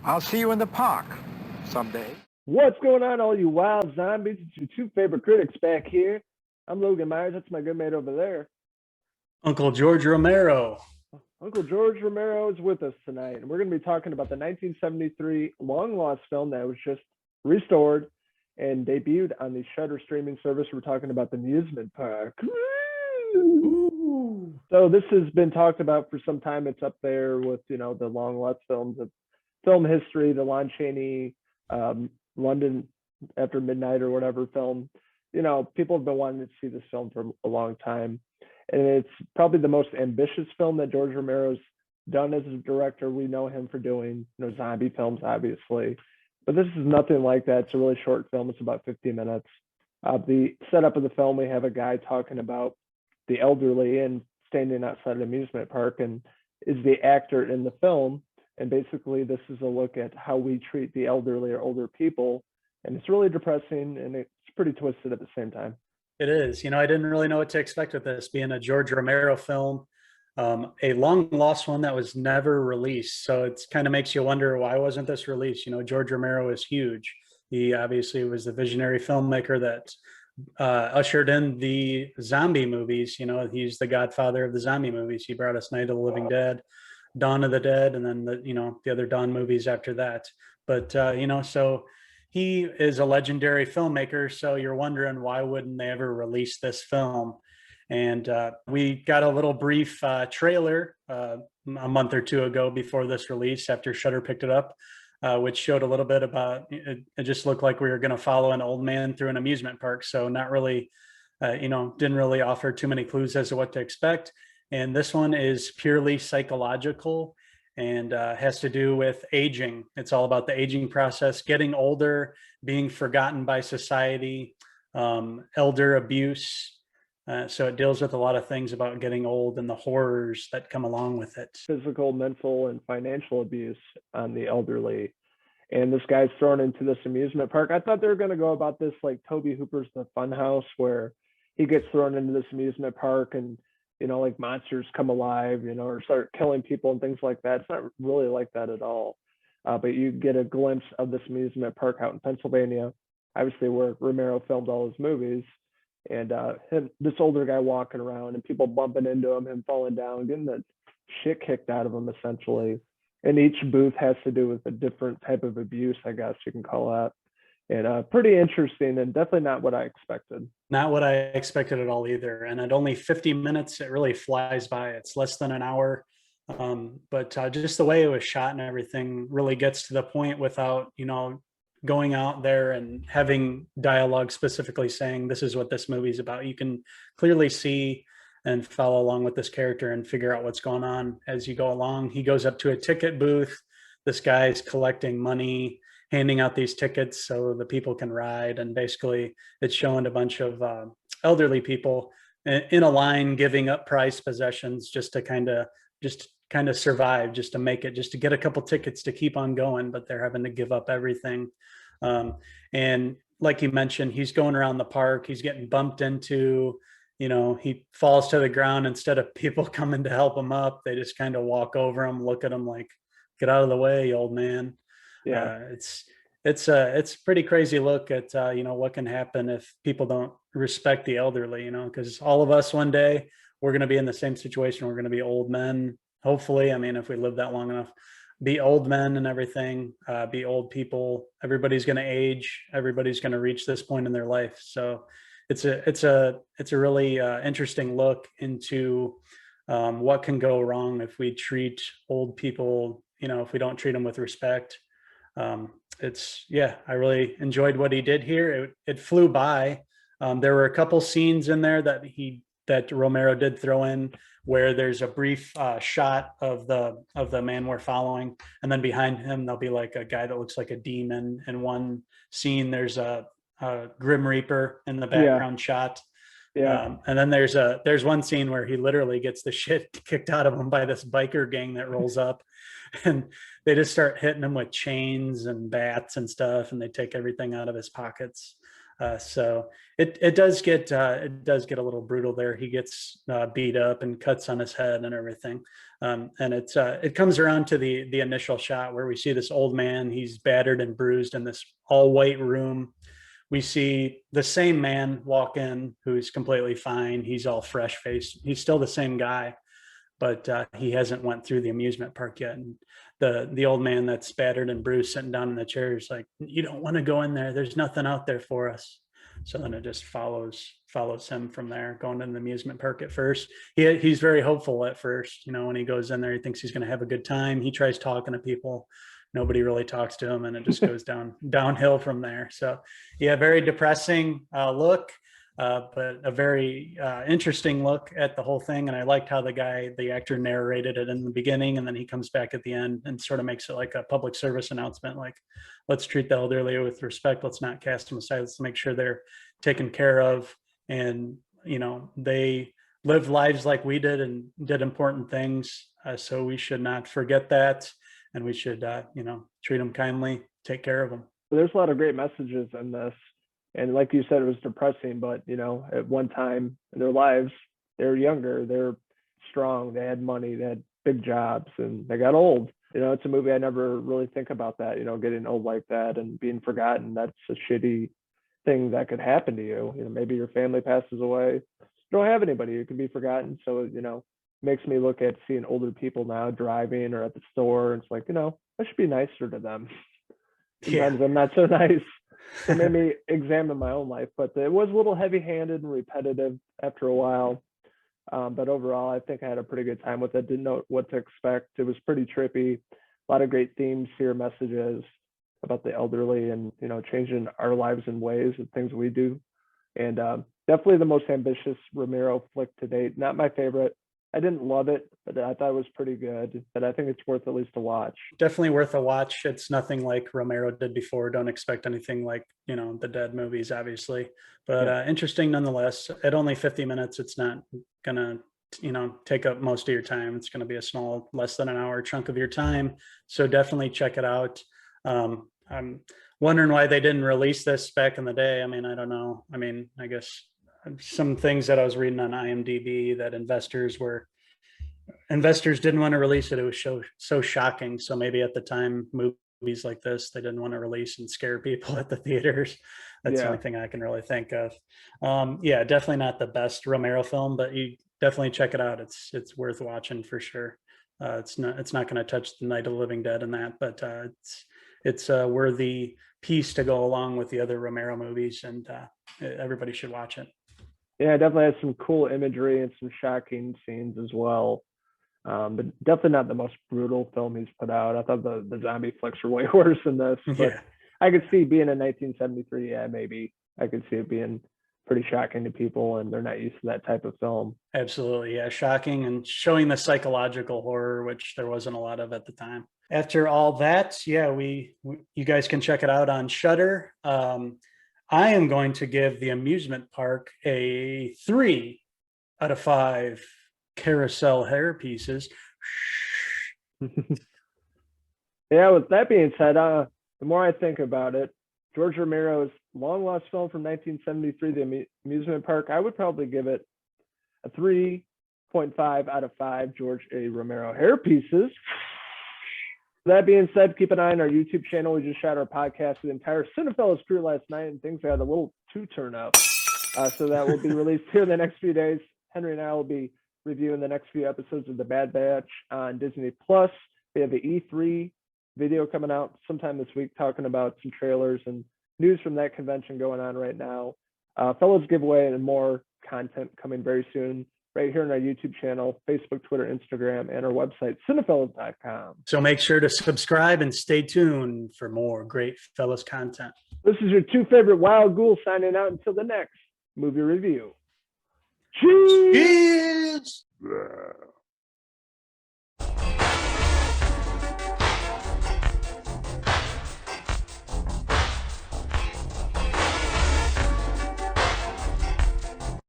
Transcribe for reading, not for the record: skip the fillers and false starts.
I'll see you in the park someday. What's going on, all you wild zombies? It's your two favorite critics back here. I'm Logan Myers. That's my good mate over there. Uncle George Romero. Uncle George Romero is with us tonight, and we're going to be talking about the 1973 long-lost film that was just restored and debuted on the Shudder streaming service. We're talking about the Amusement Park. Ooh. So this has been talked about for some time. It's up there with, the long-lost films of film history, the Lon Chaney, London After Midnight or whatever film. People have been wanting to see this film for a long time. And it's probably the most ambitious film that George Romero's done as a director. We know him for doing, zombie films, obviously. But this is nothing like that. It's a really short film. It's about 50 minutes. The setup of the film, we have a guy talking about the elderly and standing outside an amusement park and is the actor in the film. And basically, this is a look at how we treat the elderly or older people. And it's really depressing and it's pretty twisted at the same time. It is. I didn't really know what to expect with this being a George Romero film, a long lost one that was never released. So it kind of makes you wonder, why wasn't this released? George Romero is huge. He obviously was the visionary filmmaker that ushered in the zombie movies. He's the godfather of the zombie movies. He brought us Night of the Living Dead, Dawn of the Dead, and then the other Dawn movies after that. But so he is a legendary filmmaker. So you're wondering, why wouldn't they ever release this film? And we got a little brief trailer a month or two ago before this release, after Shudder picked it up, which showed a little bit about it. It just looked like we were going to follow an old man through an amusement park. So not really, didn't really offer too many clues as to what to expect. And this one is purely psychological and has to do with aging. It's all about the aging process, getting older, being forgotten by society, elder abuse. So it deals with a lot of things about getting old and the horrors that come along with it. Physical, mental, and financial abuse on the elderly. And this guy's thrown into this amusement park. I thought they were going to go about this like Toby Hooper's The Funhouse, where he gets thrown into this amusement park and like monsters come alive, or start killing people and things like that. It's not really like that at all. But you get a glimpse of this amusement park out in Pennsylvania, obviously where Romero filmed all his movies. And this older guy walking around and people bumping into him falling down, getting the shit kicked out of him, essentially. And each booth has to do with a different type of abuse, I guess you can call that. And pretty interesting, and definitely not what I expected. Not what I expected at all either. And at only 50 minutes, it really flies by. It's less than an hour. But just the way it was shot and everything really gets to the point without, going out there and having dialogue specifically saying this is what this movie's about. You can clearly see and follow along with this character and figure out what's going on as you go along. He goes up to a ticket booth. This guy's collecting money, handing out these tickets so the people can ride. And basically it's showing a bunch of elderly people in a line giving up prized possessions just to kind of survive, just to make it, just to get a couple tickets to keep on going, but they're having to give up everything. And like you mentioned, he's going around the park, he's getting bumped into, he falls to the ground. Instead of people coming to help him up, they just kind of walk over him, look at him like, get out of the way, old man. Yeah. It's a pretty crazy look at what can happen if people don't respect the elderly, because all of us one day we're going to be in the same situation. We're going to be old men, hopefully. I mean, if we live that long enough, be old men and everything, be old people. Everybody's going to age. Everybody's going to reach this point in their life. So it's a really interesting look into what can go wrong if we treat old people, if we don't treat them with respect. I really enjoyed what he did here. It flew by. There were a couple scenes in there that Romero did throw in where there's a brief shot of the man we're following, and then behind him there'll be like a guy that looks like a demon. In one scene there's a Grim Reaper in the background shot. And then there's one scene where he literally gets the shit kicked out of him by this biker gang that rolls up, and they just start hitting him with chains and bats and stuff, and they take everything out of his pockets. So it does get a little brutal there. He gets beat up and cuts on his head and everything. And it comes around to the initial shot where we see this old man. He's battered and bruised in this all white room. We see the same man walk in who's completely fine. He's all fresh faced. He's still the same guy, but he hasn't went through the amusement park yet. And the old man that's battered and bruised sitting down in the chair is like, you don't want to go in there. There's nothing out there for us. So then it just follows him from there, going to the amusement park at first. He's very hopeful at first. When he goes in there, he thinks he's going to have a good time. He tries talking to people. Nobody really talks to him, and it just goes downhill from there. So yeah, very depressing look. But a very interesting look at the whole thing. And I liked how the actor narrated it in the beginning, and then he comes back at the end and sort of makes it like a public service announcement, like, let's treat the elderly with respect. Let's not cast them aside. Let's make sure they're taken care of. And, they lived lives like we did and did important things. So we should not forget that. And we should, treat them kindly, take care of them. There's a lot of great messages in this. And like you said, it was depressing, but at one time in their lives, they were younger, they're strong, they had money, they had big jobs, and they got old. It's a movie I never really think about that, getting old like that and being forgotten. That's a shitty thing that could happen to you. Maybe your family passes away, you don't have anybody, you can be forgotten. So, makes me look at seeing older people now driving or at the store. It's like, I should be nicer to them. Sometimes I'm not so nice. So it made me examine my own life, but it was a little heavy-handed and repetitive after a while. But overall, I think I had a pretty good time with it. Didn't know what to expect. It was pretty trippy. A lot of great themes here, messages about the elderly and, changing our lives in ways and things we do. And definitely the most ambitious Romero flick to date. Not my favorite. I didn't love it, but I thought it was pretty good. But I think it's worth at least a watch. Definitely worth a watch. It's nothing like Romero did before. Don't expect anything like, the Dead movies, obviously. But interesting nonetheless. At only 50 minutes, it's not going to, take up most of your time. It's going to be a small, less than an hour chunk of your time. So definitely check it out. I'm wondering why they didn't release this back in the day. I don't know. I guess some things that I was reading on IMDb that investors didn't want to release it. It was so shocking. So maybe at the time, movies like this, they didn't want to release and scare people at the theaters. That's the only thing I can really think of. Definitely not the best Romero film, but you definitely check it out. It's worth watching for sure. It's not going to touch the Night of the Living Dead in that, but it's a worthy piece to go along with the other Romero movies, and everybody should watch it. Yeah, it definitely has some cool imagery and some shocking scenes as well. But definitely not the most brutal film he's put out. I thought the zombie flicks were way worse than this. But I could see being in 1973, maybe. I could see it being pretty shocking to people, and they're not used to that type of film. Absolutely, yeah. Shocking and showing the psychological horror, which there wasn't a lot of at the time. After all that, you guys can check it out on Shudder. I am going to give the Amusement Park a 3 out of 5 carousel hair pieces. Yeah, with that being said, the more I think about it, George Romero's long lost film from 1973, The Amusement Park, I would probably give it a 3.5 out of 5 George A. Romero hair pieces. That being said, keep an eye on our YouTube channel. We just shot our podcast with the entire Cinephellas crew last night, and things got a little too turned up. So that will be released here in the next few days. Henry and I will be reviewing the next few episodes of The Bad Batch on Disney Plus. We have the E3 video coming out sometime this week, talking about some trailers and news from that convention going on right now. Fellows giveaway and more content coming very soon, right here on our YouTube channel, Facebook, Twitter, Instagram, and our website, Cinephellas.com. So make sure to subscribe and stay tuned for more great Fellas content. This is your 2 favorite wild ghouls signing out until the next movie review. Cheers! Cheers!